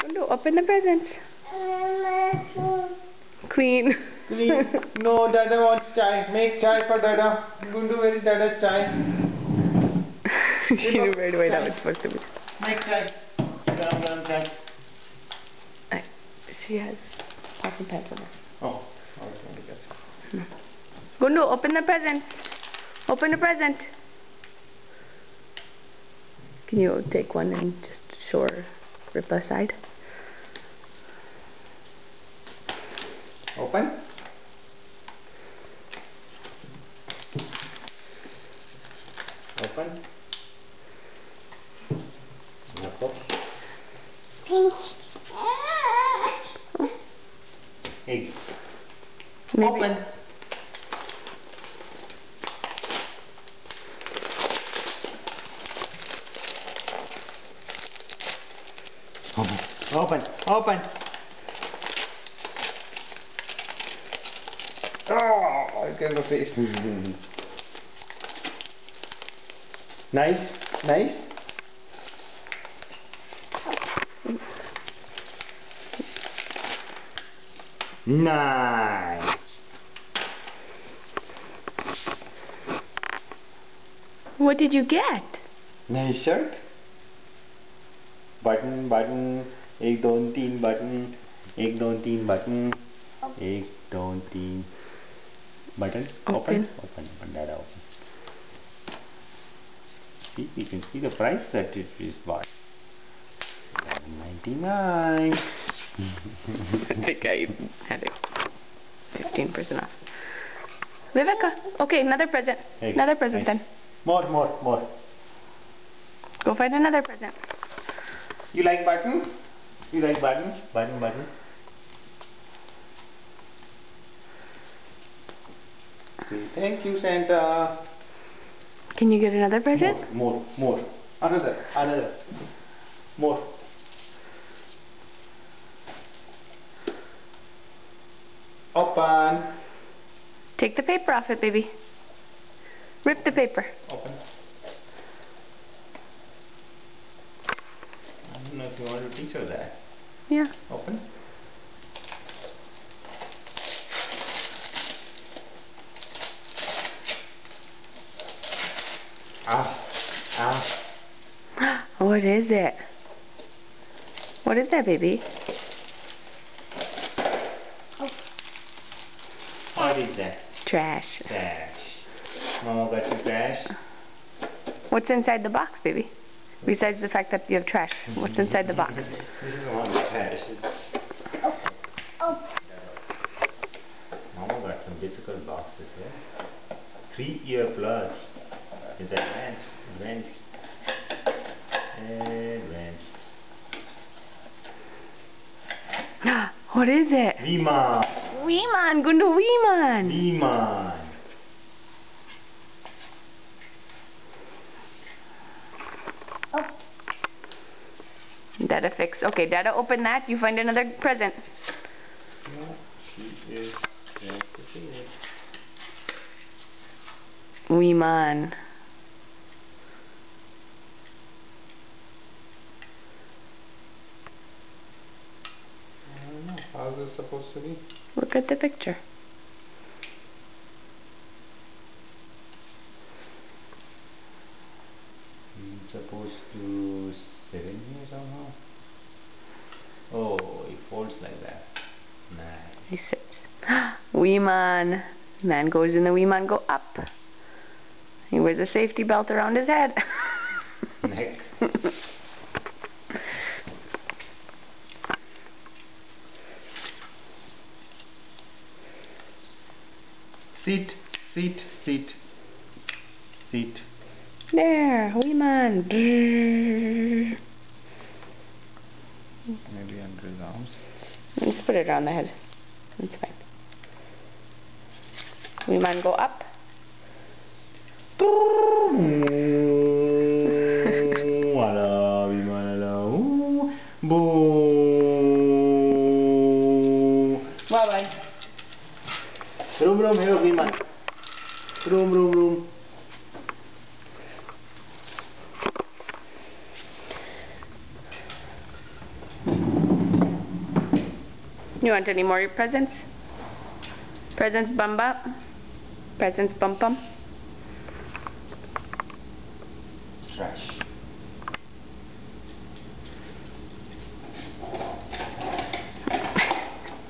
Gundu, open the presents. Queen. Queen. No, Dada wants chai. Make chai for Dada. Gundu, where is Dada's chai? She knew right away how it's supposed to be. Make chai. Gram chai. She has pot and pan for that. Oh, I was going to get. Gundu, open the present. Open the present. Can you take one and just show her rip aside? Open. Open. Look. Hey. Maybe. Open. Open. Open. Oh, look at my face. Nice. Nice. Nice. What did you get? Nice shirt. Button, button. 1 2 3 button. 1 2 3 button. 1 2 3 button. Open. Open. Dada open. See, you can see the price that it is bought. $7.99. I think I had it 15% off. Viveka, okay, another present. Hey, another present nice. then. More. Go find another present. You like button? You like button? Button. Okay, thank you, Santa. Can you get another present? More. Another. More. Open. Take the paper off it, baby. Rip the paper. Open. I don't know if you want to teach her that. Yeah. Open. What is it? What is that, baby? What is that? Trash. Trash. Mama got you trash? What's inside the box, baby? Besides the fact that you have trash, what's inside the box? This is one trash. Mama got some difficult boxes here. 3 year plus. Is advanced. What is it? Viman. Weeman, Gundu Weeman. Viman. Dada fix. Okay, Dada open that. You find another present. No, she is going to see it. Weeman. I don't know. How's this supposed to be? Look at the picture. He's supposed to sit in here somehow. Oh, he folds like that. Nice. He sits. Weeman. Man goes in the Weeman go up. He wears a safety belt around his head. Neck. Seat. There, Weeman. Maybe under his arms. Just put it around the head. That's fine. Weeman go up. Bye. Room, hello, Viman. Room. You want any more presents? Presents bum bum? Presents bum bum? Trash.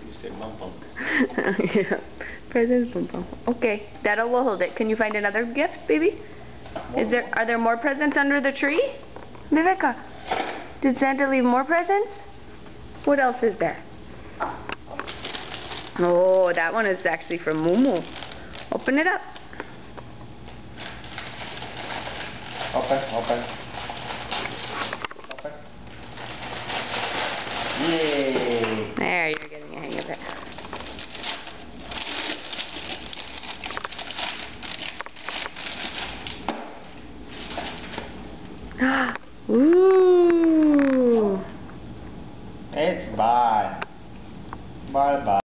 You said bum bum. Yeah. Presents bum bum. Okay, Dada will hold it. Can you find another gift, baby? Are there more presents under the tree? Viveka, did Santa leave more presents? What else is there? Oh, that one is actually from Mumu. Open it up. Open, open. Open. Yay! There, you're getting a hang of it. Ooh! It's bye. Bye bye.